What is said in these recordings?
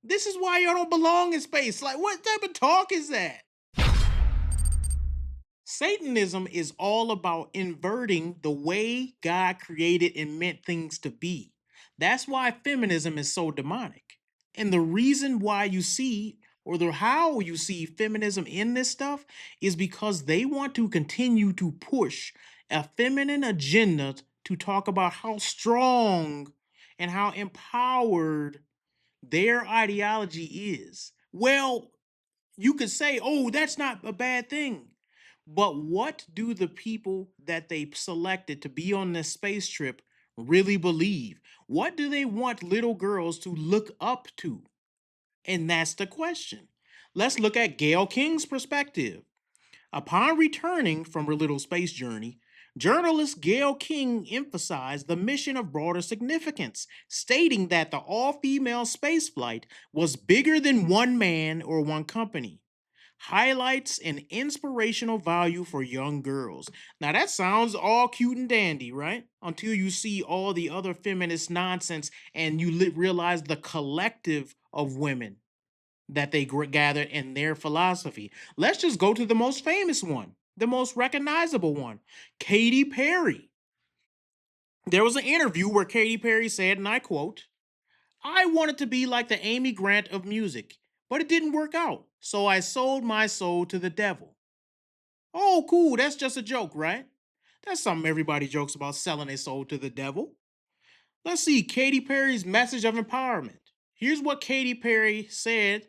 This is why y'all don't belong in space. Like, what type of talk is that? Satanism is all about inverting the way God created and meant things to be. That's why feminism is so demonic. And the reason why you see, or the how you see feminism in this stuff, is because they want to continue to push a feminine agenda to talk about how strong and how empowered their ideology is. Well, you could say, oh, that's not a bad thing. But what do the people that they selected to be on this space trip really believe? What do they want little girls to look up to? And that's the question. Let's look at Gail King's perspective. Upon returning from her little space journey, journalist Gail King emphasized the mission of broader significance, stating that the all female spaceflight was bigger than one man or one company. Highlights an inspirational value for young girls. Now, that sounds all cute and dandy, right? Until you see all the other feminist nonsense and you realize the collective of women that they gathered in their philosophy. Let's just go to the most famous one, the most recognizable one, Katy Perry. There was an interview where Katy Perry said, and I quote, I wanted to be like the Amy Grant of music, but it didn't work out, so I sold my soul to the devil. Oh, cool, that's just a joke, right? That's something everybody jokes about, selling their soul to the devil. Let's see Katy Perry's message of empowerment. Here's what Katy Perry said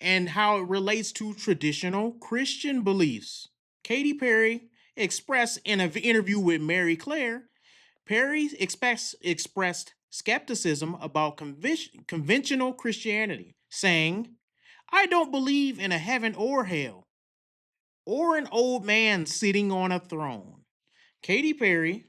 and how it relates to traditional Christian beliefs. Katy Perry expressed in an interview with Mary Claire, Perry expressed skepticism about conventional Christianity, saying, I don't believe in a heaven or hell, or an old man sitting on a throne. Katy Perry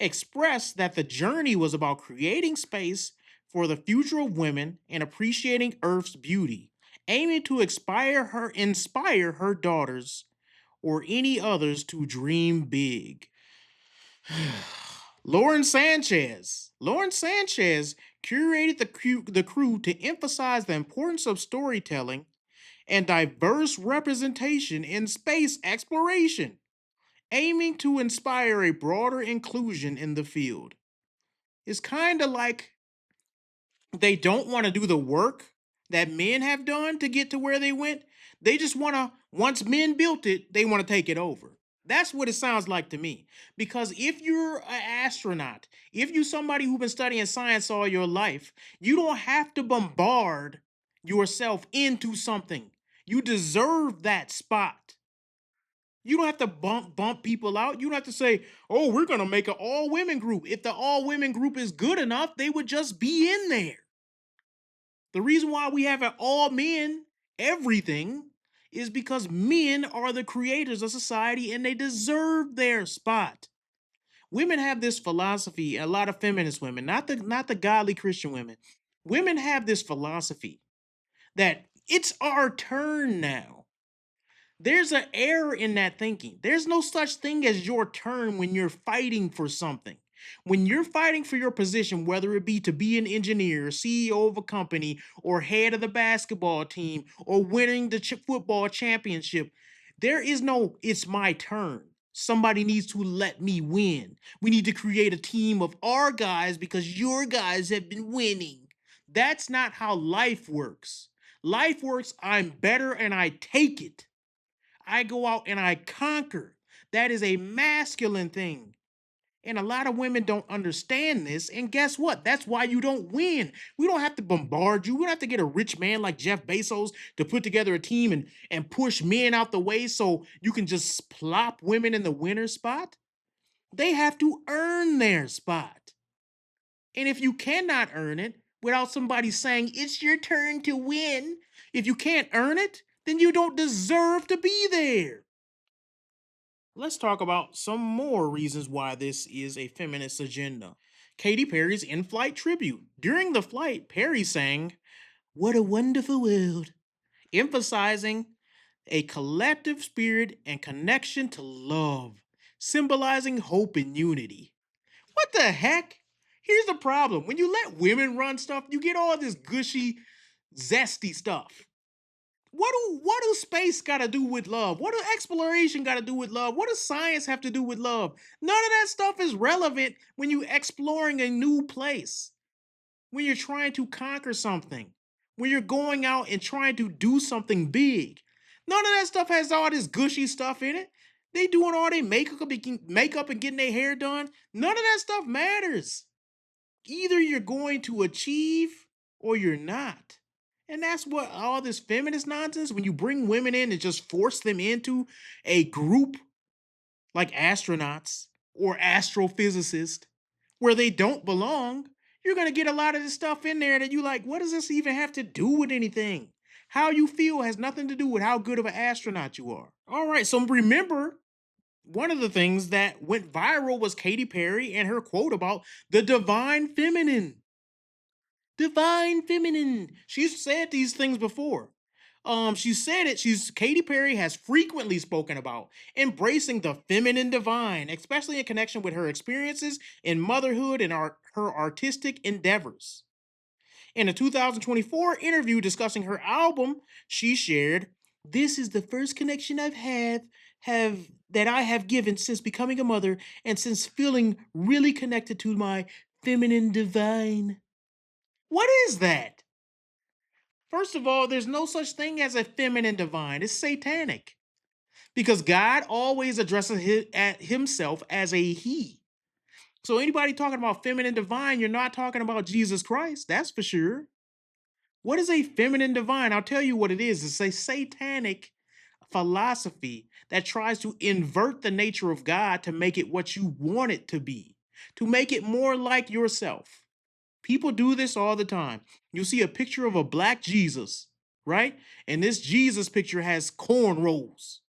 expressed that the journey was about creating space for the future of women and appreciating Earth's beauty, aiming to inspire her daughters or any others to dream big. Lauren Sanchez. Lauren Sanchez curated the crew to emphasize the importance of storytelling and diverse representation in space exploration, aiming to inspire a broader inclusion in the field. It's kind of like they don't want to do the work that men have done to get to where they went. They just want to, once men built it, they want to take it over. That's what it sounds like to me. Because if you're an astronaut, if you're somebody who's been studying science all your life, you don't have to bombard yourself into something. You deserve that spot. You don't have to bump people out. You don't have to say, "Oh, we're going to make an all-women group." If the all-women group is good enough, they would just be in there. The reason why we have an all men everything is because men are the creators of society and they deserve their spot. Women have this philosophy, a lot of feminist women, not the godly Christian women. Women have this philosophy that it's our turn now. There's an error in that thinking. There's no such thing as your turn when you're fighting for something. When you're fighting for your position, whether it be to be an engineer, CEO of a company, or head of the basketball team, or winning the football championship, there is no, it's my turn. Somebody needs to let me win. We need to create a team of our guys because your guys have been winning. That's not how life works. Life works, I'm better and I take it. I go out and I conquer. That is a masculine thing. And a lot of women don't understand this. And guess what? That's why you don't win. We don't have to bombard you. We don't have to get a rich man like Jeff Bezos to put together a team and push men out the way so you can just plop women in the winner spot. They have to earn their spot. And if you cannot earn it without somebody saying it's your turn to win, if you can't earn it, then you don't deserve to be there. Let's talk about some more reasons why this is a feminist agenda. Katy Perry's in flight tribute. During the flight, Perry sang, What a Wonderful World, emphasizing a collective spirit and connection to love, symbolizing hope and unity. What the heck? Here's the problem. When you let women run stuff, you get all this gushy zesty stuff. What do space got to do with love? What do exploration got to do with love? What does science have to do with love? None of that stuff is relevant when you're exploring a new place, when you're trying to conquer something, when you're going out and trying to do something big. None of that stuff has all this gushy stuff in it. They doing all their makeup and getting their hair done. None of that stuff matters. Either you're going to achieve or you're not. And that's what all this feminist nonsense, when you bring women in and just force them into a group like astronauts or astrophysicists where they don't belong, you're going to get a lot of this stuff in there that you like, what does this even have to do with anything? How you feel has nothing to do with how good of an astronaut you are. All right, so remember, one of the things that went viral was Katy Perry and her quote about the divine feminine. Divine feminine. She's said these things before. She said it. Katy Perry has frequently spoken about embracing the feminine divine, especially in connection with her experiences in motherhood and her artistic endeavors. In a 2024 interview discussing her album, she shared, "This is the first connection I've have that I have given since becoming a mother and since feeling really connected to my feminine divine." What is that? First of all, there's no such thing as a feminine divine. It's satanic. Because God always addresses himself as a he. So anybody talking about feminine divine, you're not talking about Jesus Christ. That's for sure. What is a feminine divine? I'll tell you what it is. It's a satanic philosophy that tries to invert the nature of God to make it what you want it to be, to make it more like yourself. People do this all the time. You see a picture of a black Jesus, right? And this Jesus picture has cornrows.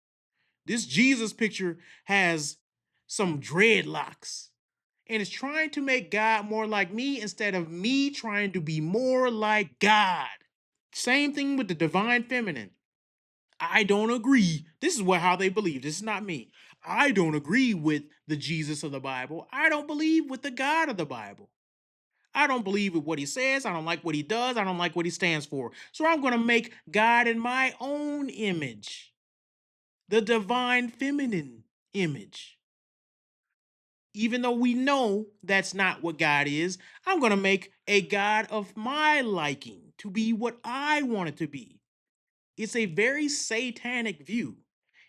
This Jesus picture has some dreadlocks. And it's trying to make God more like me instead of me trying to be more like God. Same thing with the divine feminine. I don't agree. This is how they believe. This is not me. I don't agree with the Jesus of the Bible. I don't believe with the God of the Bible. I don't believe in what he says. I don't like what he does. I don't like what he stands for. So I'm going to make God in my own image, the divine feminine image. Even though we know that's not what God is, I'm going to make a God of my liking to be what I want it to be. It's a very satanic view.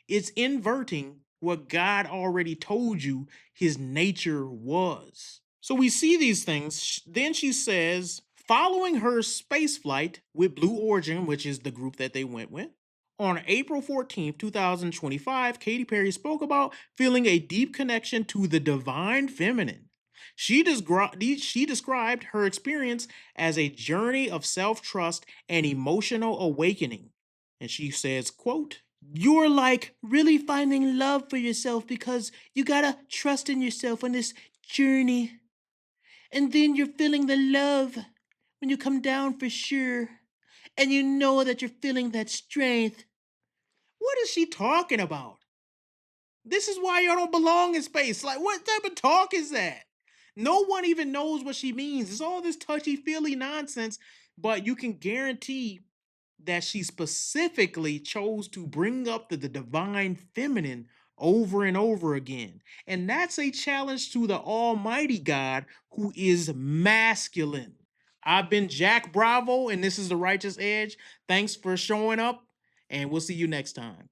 It's inverting what God already told you his nature was. So we see these things. Then she says, following her space flight with Blue Origin, which is the group that they went with, on April 14th, 2025, Katy Perry spoke about feeling a deep connection to the divine feminine. She described her experience as a journey of self-trust and emotional awakening. And she says, quote, "You're like really finding love for yourself because you gotta trust in yourself on this journey. And then you're feeling the love when you come down for sure. And you know that you're feeling that strength." What is she talking about? This is why y'all don't belong in space. Like, what type of talk is that? No one even knows what she means. It's all this touchy-feely nonsense, but you can guarantee that she specifically chose to bring up the divine feminine over and over again. And that's a challenge to the Almighty God who is masculine. I've been Jack Bravo, and this is The Righteous Edge. Thanks for showing up, and we'll see you next time.